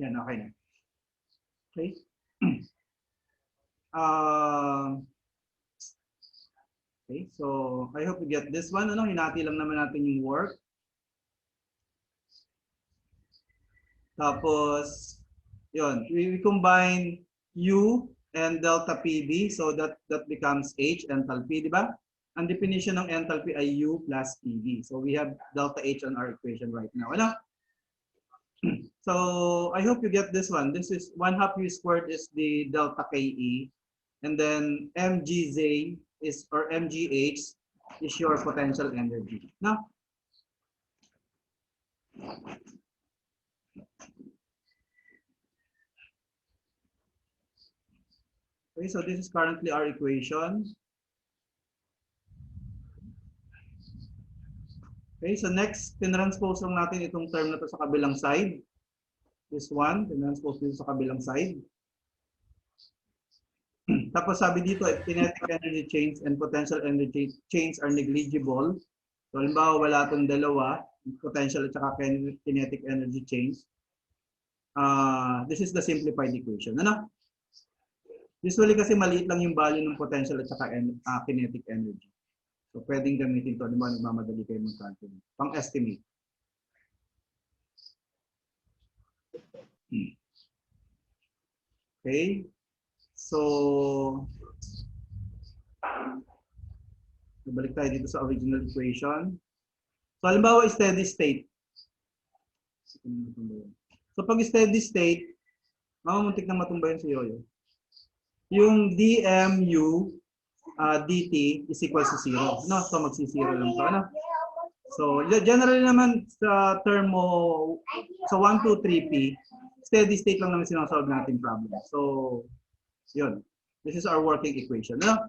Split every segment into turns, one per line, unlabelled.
Yan, okay na. Okay. Okay, so I hope you get this one. Ano, hinati lang naman natin yung work. Tapos, yun, we combine U and delta PV, so that becomes H, enthalpy, di ba? Ang definition ng enthalpy ay U plus PV. So we have delta H on our equation right now. Ano? So I hope you get this one. This is 1/2 U squared is the delta KE. And then MGZ is, or MGH is your potential energy. Now, okay, so this is currently our equation. Okay, so next, tinranspose lang natin itong term na to sa kabilang side. This one, tinranspose dito sa kabilang side. Tapos sabi dito, if kinetic energy change and potential energy change are negligible, so halimbawa wala itong dalawa, potential at saka kinetic energy change, this is the simplified equation. Ano? Usually kasi maliit lang yung value ng potential at saka kinetic energy. So pwedeng gamitin ito, halimbawa nagmamadali kayo mag-calculate. Pang-estimate. Okay? So, balik tayo dito sa original equation. So, halimbawa, steady state. So, pag steady state, mamamuntik na matumba yun si Yoyo. Yung dmu dt is equal to 0. No? So, magsi-0 lang ito. Ano? So, generally naman sa term mo, sa 1, 2, 3p, steady state lang naman sinasolve natin problem. So, yun. This is our working equation. No?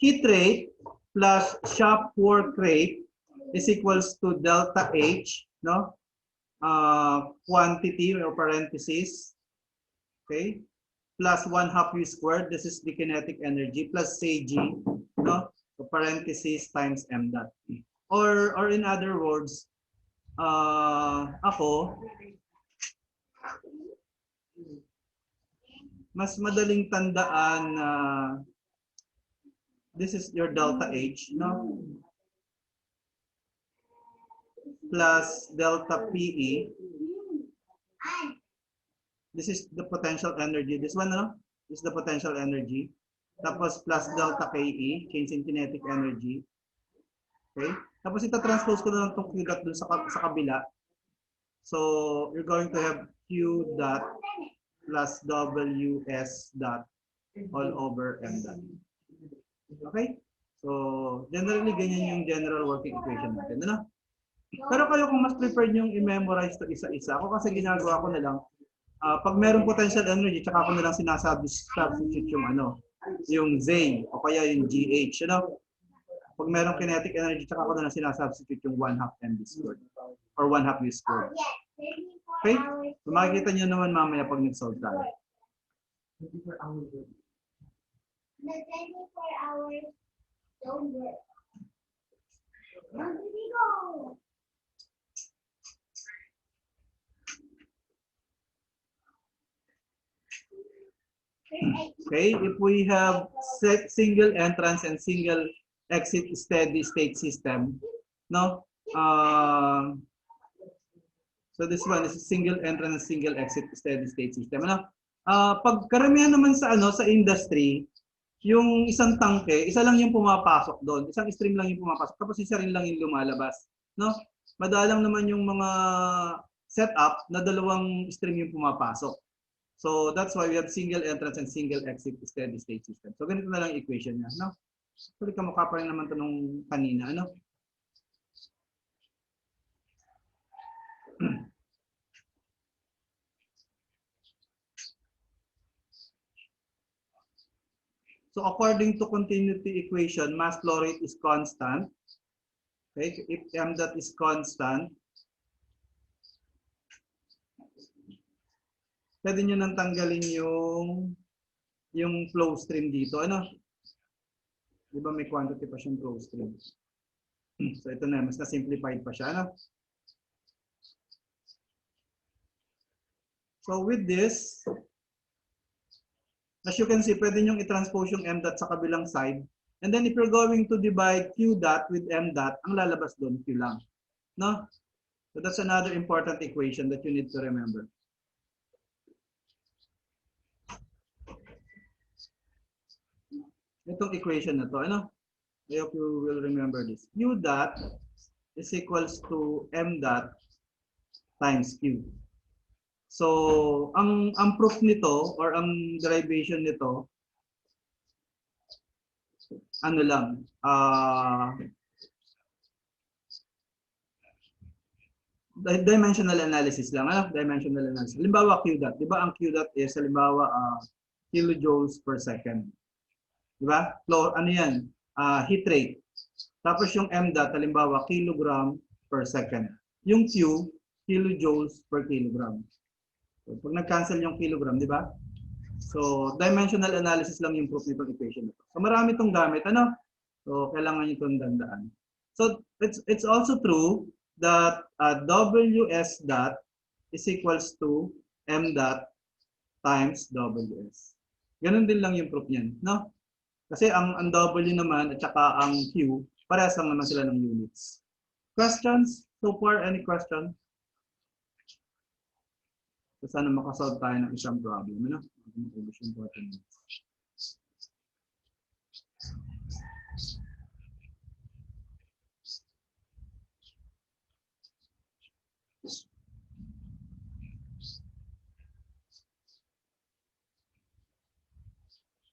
Heat rate plus shop work rate is equals to delta H, no? Quantity or parenthesis, okay? Plus 1/2 U squared. This is the kinetic energy plus Cg, no? So parenthesis times m dot. Or in other words, ako, mas madaling tandaan na this is your delta H, no? Plus delta PE. This is the potential energy. This one, no? This is the potential energy. Tapos plus delta KE, change in kinetic energy. Okay? Tapos ita-transpose ko na lang itong Q dot dun sa kabila. So, you're going to have Q dot plus WS dot all over M dot. Okay? So, generally, ganyan yung general working equation natin. Ano? Pero kayo kung mas preferred yung i-memorize to isa-isa, ako kasi ginagawa ko na lang, pag merong potential energy, tsaka ako na lang substitute yung yung Z o kaya yung GH. Pag merong kinetic energy, tsaka ako na lang sinasubstitute yung 1/2 mv squared or 1/2 u squared. Okay? So makikita nyo naman mamaya pag nag-solve tayo.
24 hours. The 24 hours don't work. Where did he go?
Okay, if we have single entrance and single exit steady state system, no? So this one is a single entrance, single exit steady state system. Ano? Pag karamihan naman sa sa industry, yung isang tangke, isa lang yung pumapasok doon, isang stream lang yung pumapasok, tapos isa rin lang yung lumalabas, no? Madalang naman yung mga setup na dalawang stream yung pumapasok. So that's why we have single entrance and single exit steady state system. So ganito na lang equation niya, no? Actually kamukha pa rin naman ito nung kanina, ano? So according to continuity equation, mass flow rate is constant. Okay, if m dot is constant, pwede nyo nang tanggalin yung flow stream dito. Ano? Di ba may quantity pa siyang flow stream? So ito na, mas na-simplified pa siya. Ano? So with this, as you can see, pwede nyo i-transpose yung m dot sa kabilang side. And then if you're going to divide q dot with m dot, ang lalabas doon q lang. No? So that's another important equation that you need to remember. Itong equation na to, ano? I hope you will remember this. Q dot is equals to m dot times q. So, ang proof nito or ang derivation nito, ano lang, dimensional analysis lang, ano? Dimensional analysis. Halimbawa, Q dot. Di ba ang Q dot is, halimbawa, kilojoules per second. Di ba? Ano yan? Heat rate. Tapos yung M dot, halimbawa, kilogram per second. Yung Q, kilojoules per kilogram. So, pag nag-cancel yung kilogram, di ba? So, dimensional analysis lang yung proof nitong equation nito. So, marami itong gamit, ano? So, kailangan nyo itong dandaan. So, it's also true that Ws dot is equals to M dot times Ws. Ganun din lang yung proof niyan, no? Kasi ang W naman at saka ang Q, parehas lang naman sila ng units. Questions? So far, any question? So, sana makasolve tayo ng isang problem. Ano?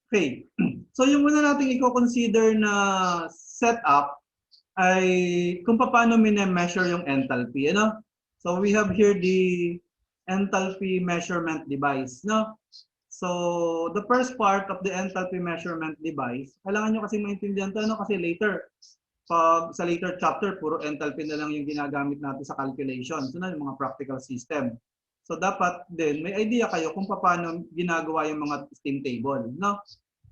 Okay. So yung una nating i-consider na setup ay kung paano mine-measure yung enthalpy, ano? So we have here the enthalpy measurement device, no? So the first part of the enthalpy measurement device, kailangan nyo kasi maintindihan to, ano? Kasi later, pag sa later chapter, puro enthalpy na lang yung ginagamit natin sa calculation. So na yung mga practical system. So dapat din may idea kayo kung paano ginagawa yung mga steam table, no?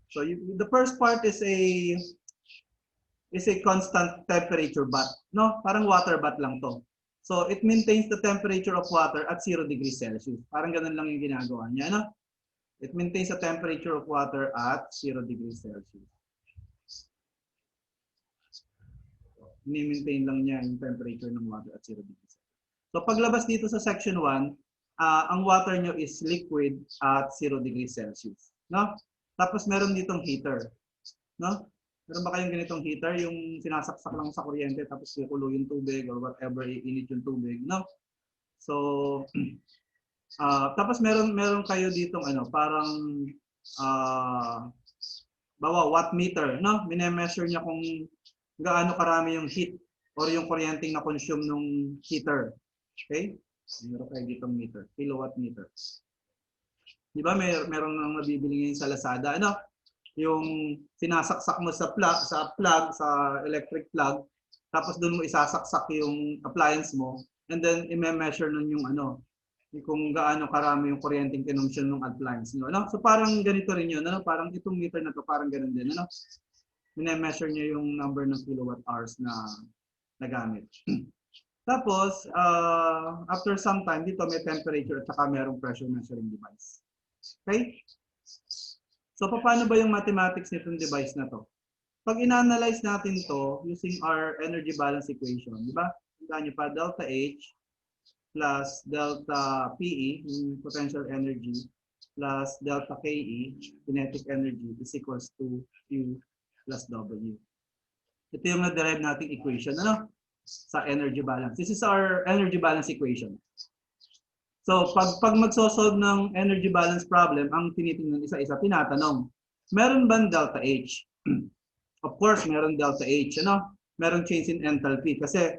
So the first part is a constant temperature bath, no? Parang water bath lang to. So it maintains the temperature of water at 0 degrees Celsius. Parang ganun lang yung ginagawa niya, no? It maintains the temperature of water at 0 degrees Celsius. Ni-maintain lang niya yung temperature ng water at 0 degrees Celsius. So paglabas dito sa section 1, ang water nyo is liquid at 0 degrees Celsius, no? Tapos meron ditong heater, no? Meron ba kayong ganitong heater, yung sinasaksak lang sa kuryente tapos kukulo yung tubig or whatever, iinit yung tubig, no? So tapos meron kayo ditong ano, parang bawa watt meter, no? Mine-measure niya kung gaano karami yung heat or yung kuryenteng na consume nung heater. Okay? Meron kayo ditong meter, kilowatt meter. Di ba meron nang nabibili ngayon sa Lazada, ano? Yung sinasaksak mo sa plug, sa electric plug, tapos doon mo isasaksak yung appliance mo, and then i-measure nun yung ano, kung gaano karami yung kuryenteng kinonsume ng appliance mo, ano? So parang ganito rin yun, ano? Parang itong meter na to, parang ganun din, ano? I-measure niya yung number ng kilowatt hours na nagamit. Tapos, after some time, dito may temperature at saka merong pressure measuring device. Okay? So, paano ba yung mathematics nitong device na to? Pag ina-analyze natin to using our energy balance equation, di ba? Tandaan nyo pa, delta H plus delta PE, yung potential energy, plus delta KE, kinetic energy, is equals to Q plus W. Ito yung na-derive nating equation, ano? Sa energy balance. This is our energy balance equation. So, pag magsosolve ng energy balance problem, ang tinitingnan isa-isa, tinatanong, meron ba delta H? Of course, meron delta H. Ano? Meron change in enthalpy kasi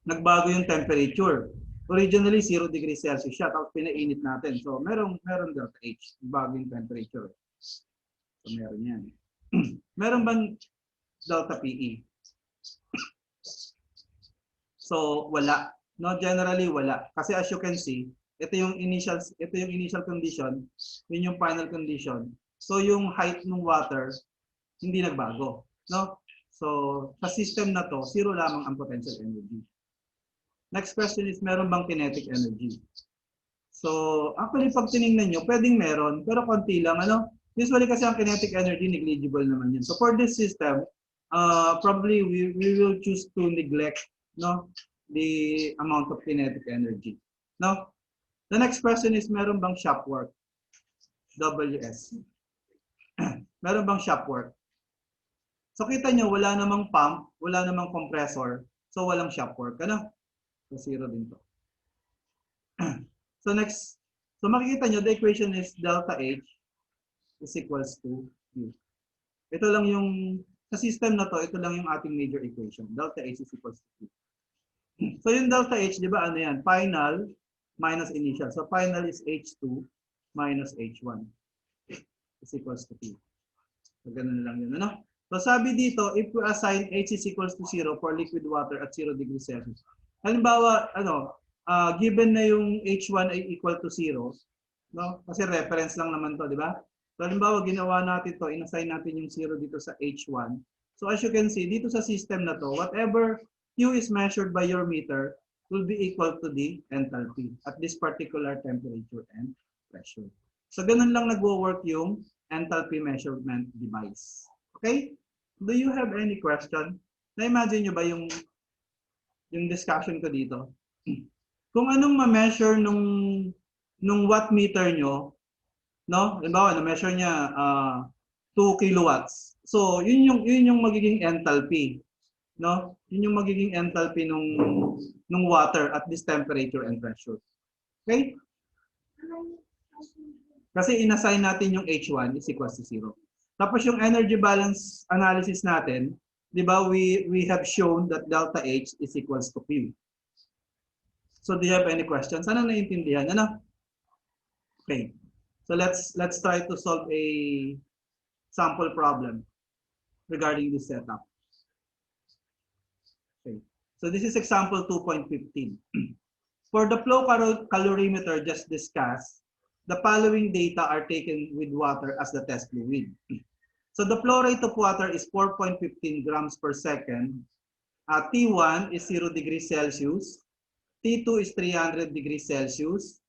nagbago yung temperature. Originally, 0 degrees Celsius siya, tapos pinainit natin. So, meron delta H. Nagbago yung temperature. So, meron yan. Meron bang delta PE? So, wala. No, generally wala. Kasi as you can see, ito yung initial condition, yun yung final condition. So yung height ng water hindi nagbago, no? So sa system na to, 0 lamang ang potential energy. Next question is, meron bang kinetic energy? So, actually, pag tinignan nyo, pwedeng meron, pero konti lang, ano? Usually kasi ang kinetic energy, negligible naman yun. So, for this system, probably we will choose to neglect, no, the amount of kinetic energy. No? The next question is, meron bang shop work? WS. Meron bang shop work? So, kita nyo, wala namang pump, wala namang compressor, so walang shop work. Ano? So, zero din to. So next, so makikita nyo, the equation is delta H is equals to Q. Ito lang yung, sa system na to, ito lang yung ating major equation. Delta H is equals to Q. So yung delta H, di ba ano yan? Final minus initial. So final is H2 minus H1 is equals to Q. So ganun lang yun. Ano? So sabi dito, if we assign H is equals to 0 for liquid water at 0 degrees Celsius. Halimbawa, given na yung H1 ay equal to 0, no? Kasi reference lang naman to, di ba? So halimbawa, ginawa natin to, inassign natin yung 0 dito sa H1. So as you can see, dito sa system na to, whatever Q is measured by your meter will be equal to the enthalpy at this particular temperature and pressure. So ganun lang nagwo-work yung enthalpy measurement device. Okay? Do you have any question? Na-imagine nyo ba yung discussion ko dito? Kung anong ma-measure nung watt meter nyo, no? Halimbawa, na-measure niya 2 kilowatts. So, yun yung magiging enthalpy, no? Yun yung magiging enthalpy nung water at this temperature and pressure. Okay? Kasi inassign natin yung H1 is equals to 0. Tapos yung energy balance analysis natin, 'di ba? We have shown that delta H is equals to Q. So do you have any questions? Sana naiintindihan? Ano? Okay. So let's try to solve a sample problem regarding this setup. Okay. So this is example 2.15. For the flow calorimeter just discussed, the following data are taken with water as the test fluid. So the flow rate of water is 4.15 grams per second. T1 is 0 degrees Celsius. T2 is 300 degrees Celsius.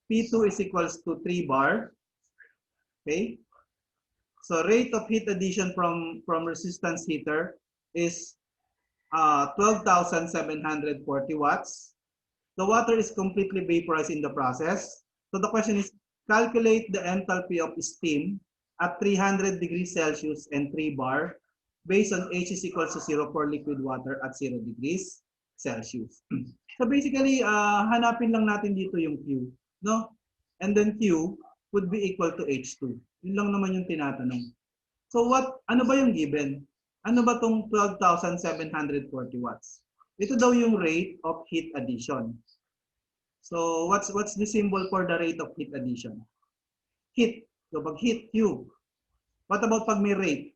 P2 is equals to 3 bar. Okay. So rate of heat addition from resistance heater is 12,740 watts. The water is completely vaporized in the process. So the question is, calculate the enthalpy of steam at 300 degrees Celsius and 3 bar based on H is equals to 0 for liquid water at 0 degrees Celsius. So basically, hanapin lang natin dito yung Q, no? And then Q would be equal to H2. Yun lang naman yung tinatanong. So ano ba yung given? Ano ba tong 12,740 watts? Ito daw yung rate of heat addition. So what's the symbol for the rate of heat addition? Heat. So pag heat, Q. What about pag may rate?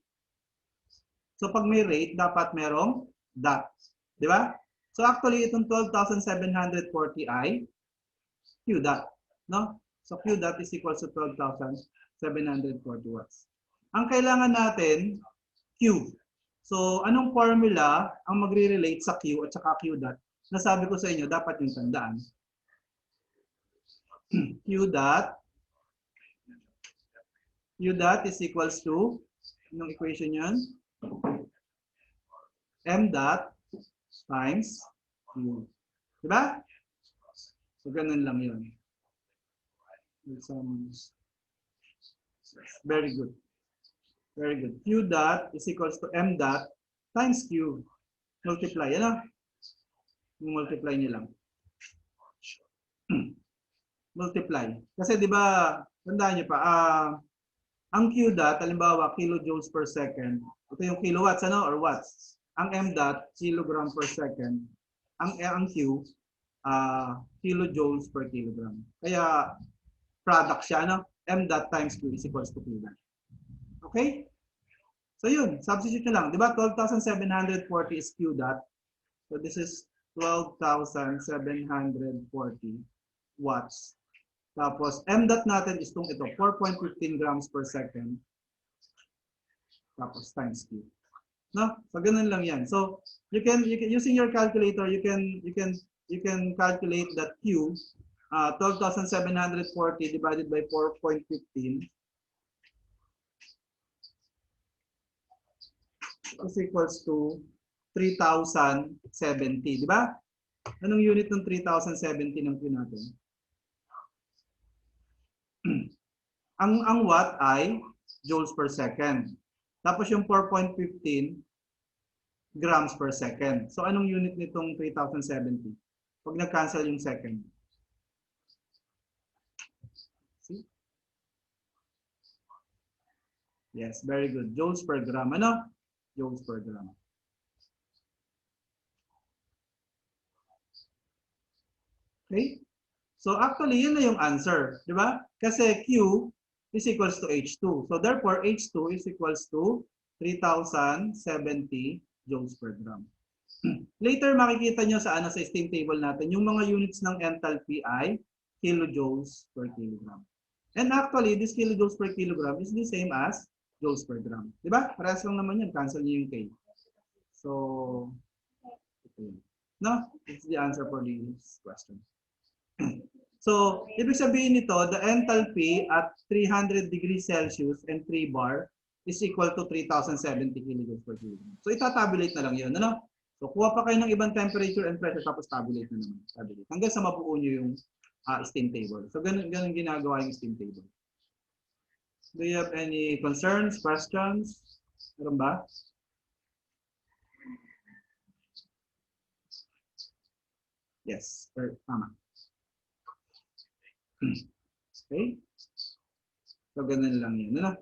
So pag may rate, dapat merong dot. Di ba? So actually, itong 12,740 ay Q dot. No? So Q dot is equal to 12,740 watts. Ang kailangan natin, Q. So anong formula ang magre-relate sa Q at saka Q dot? Nasabi ko sa inyo, dapat yung tandaan. Q dot is equals to, yung equation yan, M dot times Q. Diba? So, ganun lang yun. Very good. Very good. Q dot is equals to M dot times Q. Multiply. Ano? Multiply nyo lang. Multiply. Kasi di ba, tandaan nyo pa, ang Q dot, halimbawa, kilojoules per second. Ito yung kilowatts, ano, or watts. Ang M dot, kilogram per second. Ang Q, kilojoules per kilogram. Kaya, product siya, ano? M dot times Q is equals to Q dot. Okay? So yun, substitute nyo lang. Di ba, 12,740 is Q dot. So this is 12,740 watts. Tapos, M dot natin is itong ito, 4.15 grams per second. Tapos, times Q. No? So, ganun lang yan. So, you can using your calculator, you can calculate that Q 12,740 divided by 4.15 is equals to 3,070, di ba? Anong unit ng 3,070 ng Q natin? ang watt ay joules per second. Tapos yung 4.15 grams per second. So anong unit nitong 3,070? Pag nag-cancel yung second. See? Yes, very good. Joules per gram. Ano? Joules per gram. Okay? So actually, yun na yung answer. Di ba? Kasi Q is equals to H2. So therefore, H2 is equals to 3,070 joules per gram. Later, makikita nyo sa, sa steam table natin, yung mga units ng enthalpy ay kilojoules per kilogram. And actually, this kilojoules per kilogram is the same as joules per gram. Di ba? Parehas lang naman yun. Cancel nyo yung K. So, okay. No? It's the answer for this question. So, ibig sabihin nito, the enthalpy at 300 degrees Celsius and 3 bar is equal to 3,070 kilojoules per kilogram. So, itatabulate na lang yun. Ano? So, kuha pa kayo ng ibang temperature and pressure tapos tabulate na naman. Tabulate. Hanggang sa mabuo nyo yung steam table. So, ganun ginagawa yung steam table. Do you have any concerns, questions? Meron ba? Yes, tama. Okay? So, ganun lang yun. Ano?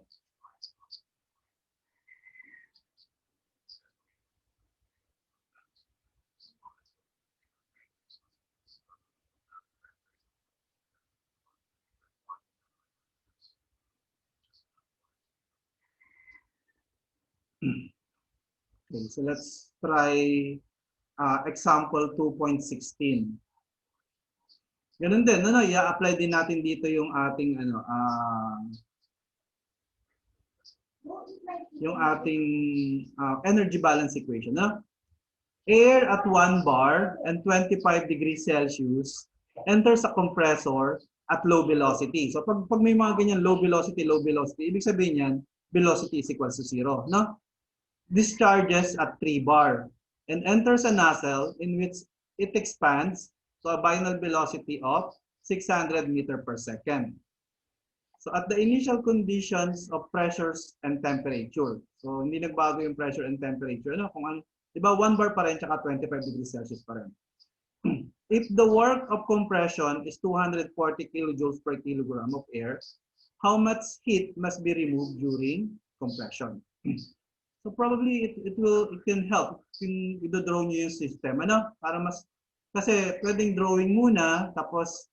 Okay, so let's try example 2.16. Ganun din, ano, i-apply din natin dito yung ating energy balance equation, no? Air at 1 bar and 25 degrees Celsius enters a compressor at low velocity. So pag may mga ganyan low velocity, ibig sabihin yan, velocity is equals to 0, no? Discharges at 3 bar and enters a nozzle in which it expands to a final velocity of 600 meter per second. So at the initial conditions of pressures and temperature. So hindi nagbago yung pressure and temperature. No? Kung ano, di ba 1 bar pa rin tsaka 25 degrees Celsius pa rin. If the work of compression is 240 kilojoules per kilogram of air, how much heat must be removed during compression? So probably it can help kung i-draw niyo yung system. Ano? Para mas kasi pwedeng drawing muna tapos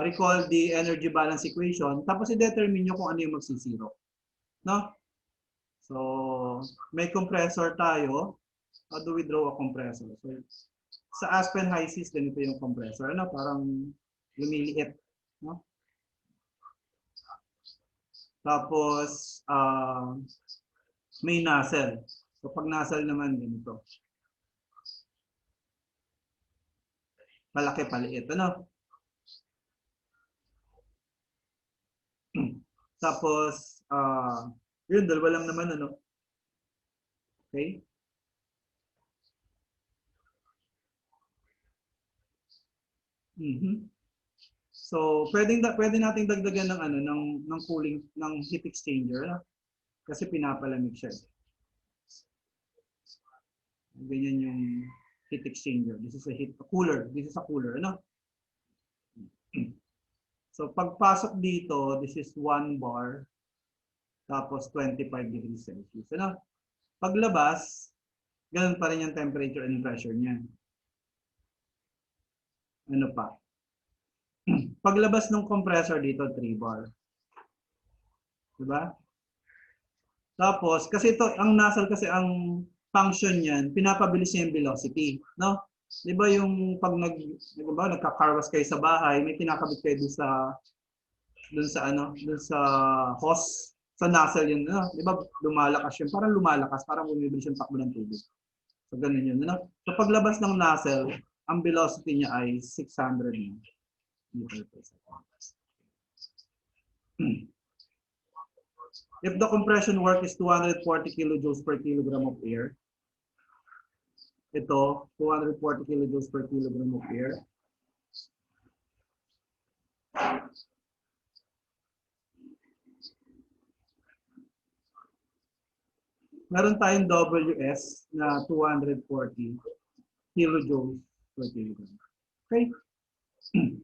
recall the energy balance equation tapos i-determine niyo kung ano yung magsisiro. No? So may compressor tayo. How do we draw a compressor? So sa Aspen HYSYS ganito yung compressor. Ano? Parang lumiliit, no? Tapos may nozzle. So pag nozzle naman ganito. Malaki paliit, ano? Tapos yun, dalawa lang naman, ano? Okay? So, pwede nating dagdagan ng ng cooling ng heat exchanger, ano? Kasi pinapalamig siya. Ganyan yung heat exchanger. This is a cooler. This is a cooler, ano? So, pagpasok dito, this is 1 bar tapos 25 degrees Celsius, ano? Paglabas, ganun pa rin yung temperature and pressure niya. Ano pa? Paglabas ng compressor dito, 3 bar. Diba? Tapos, kasi ito, ang nozzle kasi ang function niyan, pinapabilis niya yung velocity. No? Diba yung pag nagka-carwash kayo sa bahay, may kinakabit kayo dun sa hose, sa nozzle yun. No? Diba lumalakas yun? Parang lumalakas, parang bumibilis yung takbo ng tubig. So, ganun yun. No? So, paglabas ng nozzle, ang velocity niya ay 600. meter per second. If the compression work is 240 kilojoules per kilogram of air, ito, 240 kilojoules per kilogram of air. Meron tayong WS na 240 kilojoules per kilogram. Okay?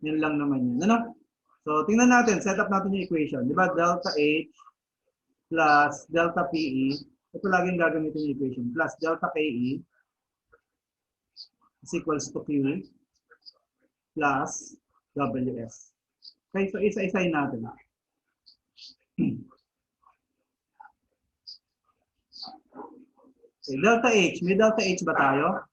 Yan lang naman yan. Ano? So, tingnan natin. Set up natin yung equation. Di ba? Delta H plus delta PE. Ito laging gagamitin yung equation. Plus delta KE is equals to Q plus WS. Okay? So, isa-isayin natin. Okay, delta H. May delta H ba tayo?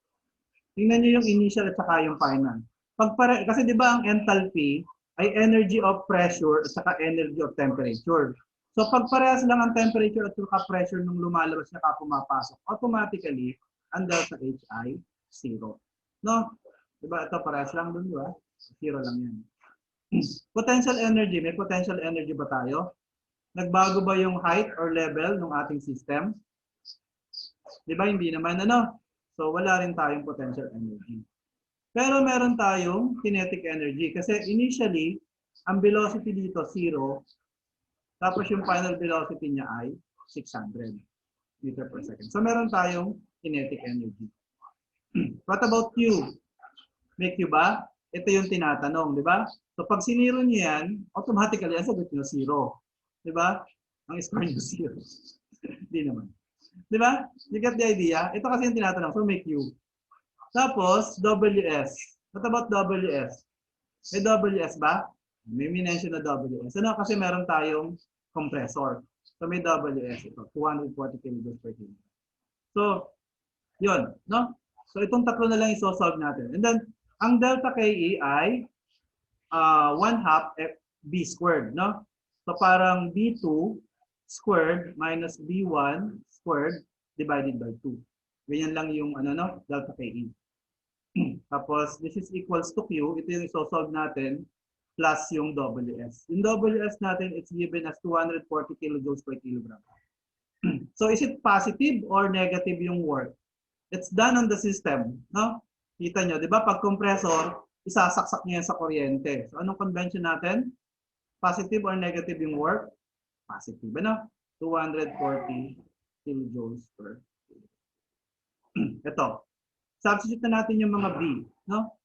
Tingnan nyo yung initial at saka yung final. Kasi di ba ang enthalpy ay energy of pressure at saka energy of temperature. So pag parehas lang ang temperature at saka pressure nung lumalabas na pumapasok, automatically, ang delta H ay 0. No? Di ba? Ito parehas lang dun, di ba? 0 lang yan. Potential energy. May potential energy ba tayo? Nagbago ba yung height or level ng ating system? Di ba? Hindi naman, ano? So, wala rin tayong potential energy. Pero meron tayong kinetic energy. Kasi initially, ang velocity dito, 0. Tapos yung final velocity niya ay 600 meter per second. So, meron tayong kinetic energy. What about Q? May Q ba? Ito yung tinatanong, di ba? So, pag siniro niyo yan, automatically, ang sagot niyo 0. Di ba? Ang score niyo 0. Hindi naman. Di ba? You get the idea? Ito kasi yung tinatanong. So, may Q. Tapos, WS. What about WS? May WS ba? May minention na WS. Ano? Kasi meron tayong compressor. So, may WS ito. 240 kilojoules per kilogram. So, yun. No? So, itong tatlo na lang isosolve natin. And then, ang delta KE ay 1/2 B squared. No? So, parang B2 squared minus B1 squared divided by 2. Ganyan lang yung delta KE. Tapos, this is equals to Q. Ito yung isosolve natin plus yung WS. Yung WS natin, it's given as 240 kilojoules per kilogram. So, is it positive or negative yung work? It's done on the system. No? Kita nyo, di ba? Pag compressor, isasaksak niya sa kuryente. So, anong convention natin? Positive or negative yung work? Positive. Ano? 240 kilojoules per kilogram. Ito. Substitute na natin yung mga B. No?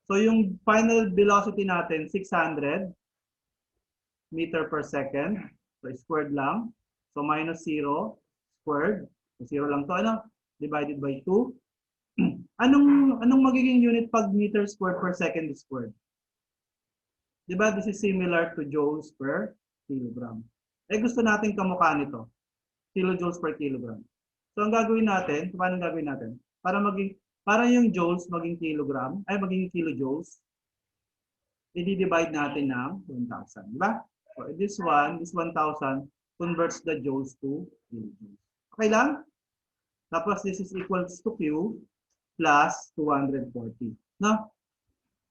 So, yung final velocity natin, 600 meter per second. So, squared lang. So, minus 0 squared. So, 0 lang to. Ano? Divided by 2. Anong magiging unit pag meter squared per second squared? Diba? This is similar to joules per kilogram. Eh, gusto natin kamukha nito. Kilojoules per kilogram. So, ang gagawin natin, paano gagawin natin? Para yung joules maging kilogram, ay maging kilojoules, i-divide natin ng 1,000. Diba? So, this 1,000 converts the joules to kilojoules. Okay lang? Tapos, this is equals to Q plus 240. No?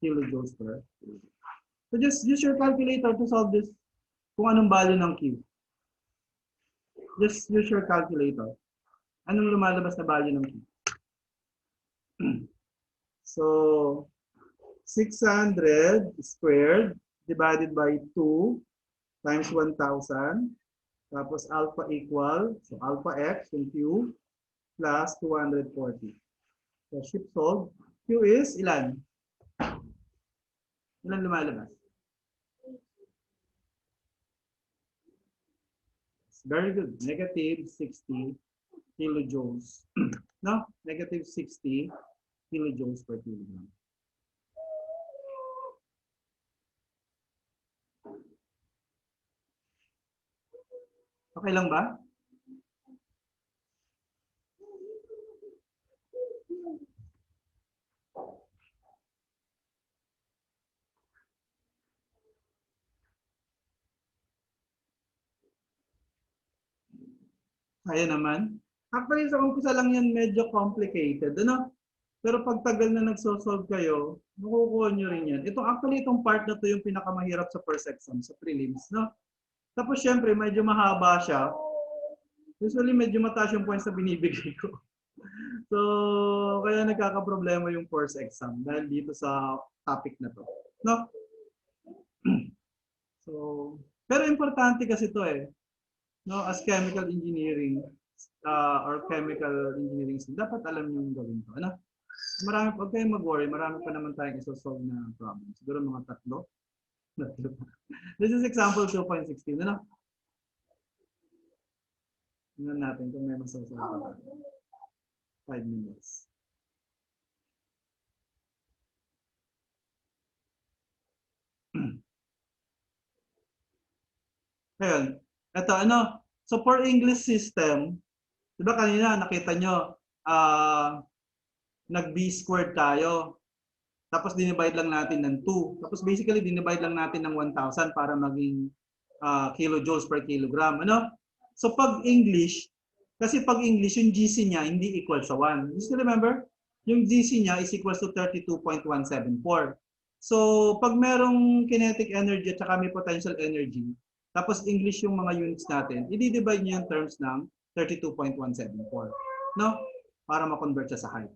Kilojoules per kilogram. So, just use your calculator to solve this kung anong value ng Q. Just use your calculator. Anong lumalabas na value ng Q? So, 600 squared divided by 2 times 1,000. Tapos alpha equal, so alpha x yung Q plus 240. So, shift solve. Q is ilan? Ilan lumalabas? Very good. Negative 60 kilojoules. No? Negative 60 kilojoules per kilogram. Okay lang ba? Kaya naman. Actually, sa umpisa lang yan medyo complicated. Ano? Pero pag tagal na nagsosolve kayo, makukuha nyo rin yan. Itong part na to yung pinakamahirap sa first exam, sa prelims, no? Tapos syempre, medyo mahaba siya. Usually, medyo mataas yung points na binibigay ko. So, kaya nagkakaproblema yung first exam dahil dito sa topic na to. No? So, pero importante kasi to eh. No, as chemical engineering or chemical engineering, dapat alam niyo yung gawin to. Ano? Marami, huwag kayong mag-worry, marami pa naman tayong isosolve na problem. Siguro mga tatlo. This is example 2.16. Ano? Tingnan natin kung may masosolve pa. 5 minutes. Ngayon, ito ano, so for English system, di ba kanina nakita nyo, nag-B squared tayo. Tapos dinivide lang natin ng 2. Tapos basically dinivide lang natin ng 1,000 para maging kilojoules per kilogram. Ano? So pag English, kasi pag English, yung GC niya hindi equal sa 1. You still remember? Yung GC niya is equal to 32.174. So pag merong kinetic energy at saka may potential energy, tapos English yung mga units natin, i-divide niyo yung terms ng 32.174. No? Para ma-convert siya sa height.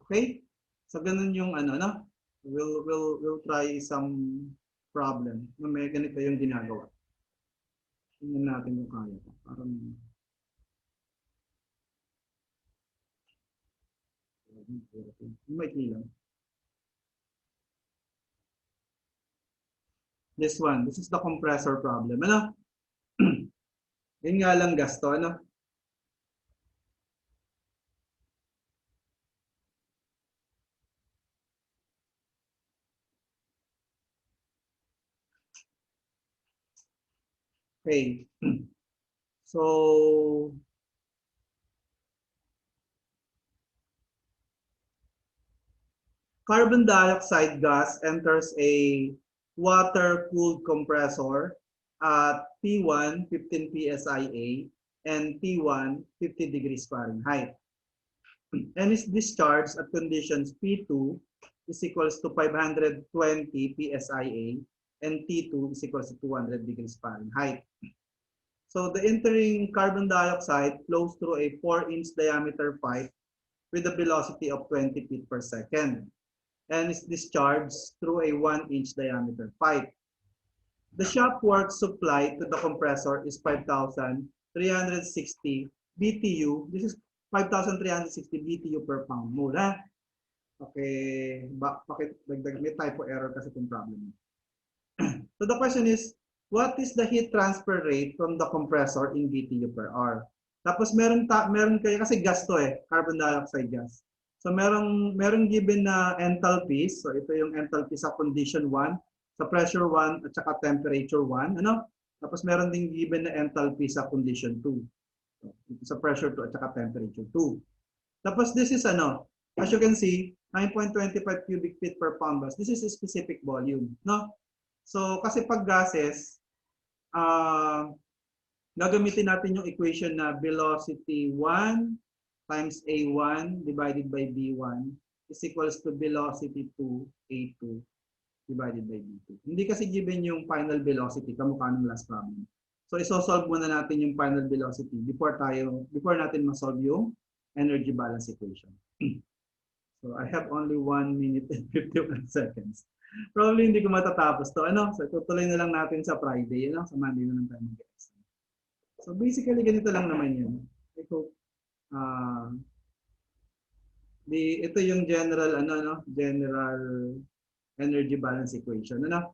Okay? So ganun yung ano, no? We'll try some problem na may ganito yung ginagawa. Tingnan natin yung kaya. Parang may lang. This one, this is the compressor problem. Ano? Yun nga lang gasto, ano? Okay. So, carbon dioxide gas enters a water-cooled compressor at P1, 15 psia, and T1, 50 degrees Fahrenheit. And is discharged at conditions P2 is equals to 520 psia, and T2 is equals to 200 degrees Fahrenheit. So the entering carbon dioxide flows through a 4-inch diameter pipe with a velocity of 20 feet per second and is discharged through a 1-inch diameter pipe. The shock work supply to the compressor is 5,360 BTU. This is 5,360 BTU per pound mole. Ha? Okay, bakit dagdag may typo error kasi itong problem. So the question is, what is the heat transfer rate from the compressor in BTU per hour? Tapos meron kayo kasi gas to eh, carbon dioxide gas. So merong given na enthalpies. So ito yung enthalpy sa condition 1, sa pressure 1 at saka temperature 1, ano? Tapos meron ding given na enthalpy sa condition 2. So, sa pressure 2 at saka temperature 2. Tapos this is ano, as you can see, 9.25 cubic feet per pound mass. This is a specific volume, no? So kasi pag gases, gagamitin natin yung equation na velocity 1 times A1 divided by B1 is equals to velocity 2 A2 divided by B2. Hindi kasi given yung final velocity, kamukha ng last problem. So isosolve muna natin yung final velocity before natin ma-solve yung energy balance equation. So I have only 1 minute and 51 seconds. Probably hindi ko matatapos to. Ano? So tutuloy na lang natin sa Friday. Ano? Sa Monday na lang tayo mag-exam. So basically, ganito lang naman yun. I hope, ito yung general, general energy balance equation. Ano?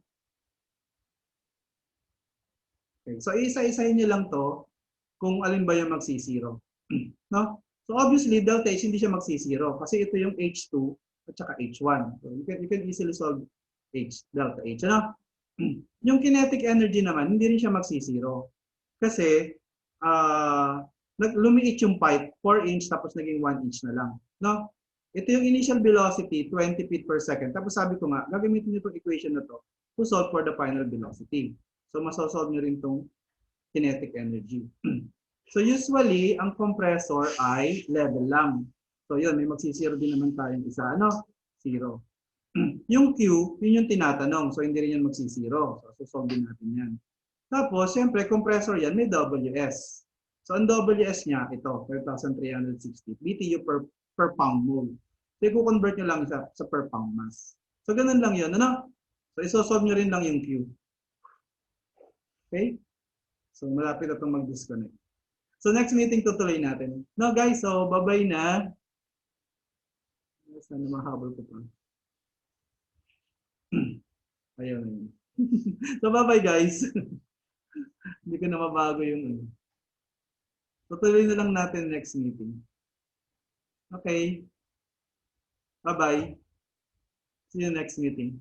Okay. So isa-isahin nyo lang to kung alin ba yung magsisiro. No? So obviously, delta H hindi siya magsisiro kasi ito yung H2 at saka H1. So you can easily solve delta H. Ano? Yung kinetic energy naman, hindi rin siya magsisiro. Kasi lumiit yung pipe, 4 inch tapos naging 1 inch na lang. No? Ito yung initial velocity, 20 feet per second. Tapos sabi ko nga, gagamitin nyo itong equation na to to solve for the final velocity. So masosolve nyo rin itong kinetic energy. So usually, ang compressor ay level lang. So yun, may magsisiro din naman tayong isa. Ano? 0. Yung Q, yun yung tinatanong. So hindi rin yan magsisiro. So susolve din natin yan. Tapos, siyempre, compressor yan, may WS. So ang WS niya, ito, 5,360 BTU per pound mole. So i-convert nyo lang sa per pound mass. So ganun lang yun. Ano? So isosolve nyo rin lang yung Q. Okay? So malapit na itong mag-disconnect. So next meeting tutuloy natin. No guys, so bye-bye na. Sana mahabol ko pa. Ayun. So bye-bye guys. Hindi ko na mabago yung ano. Tutuloy na lang natin next meeting. Okay. Bye-bye. See you next meeting.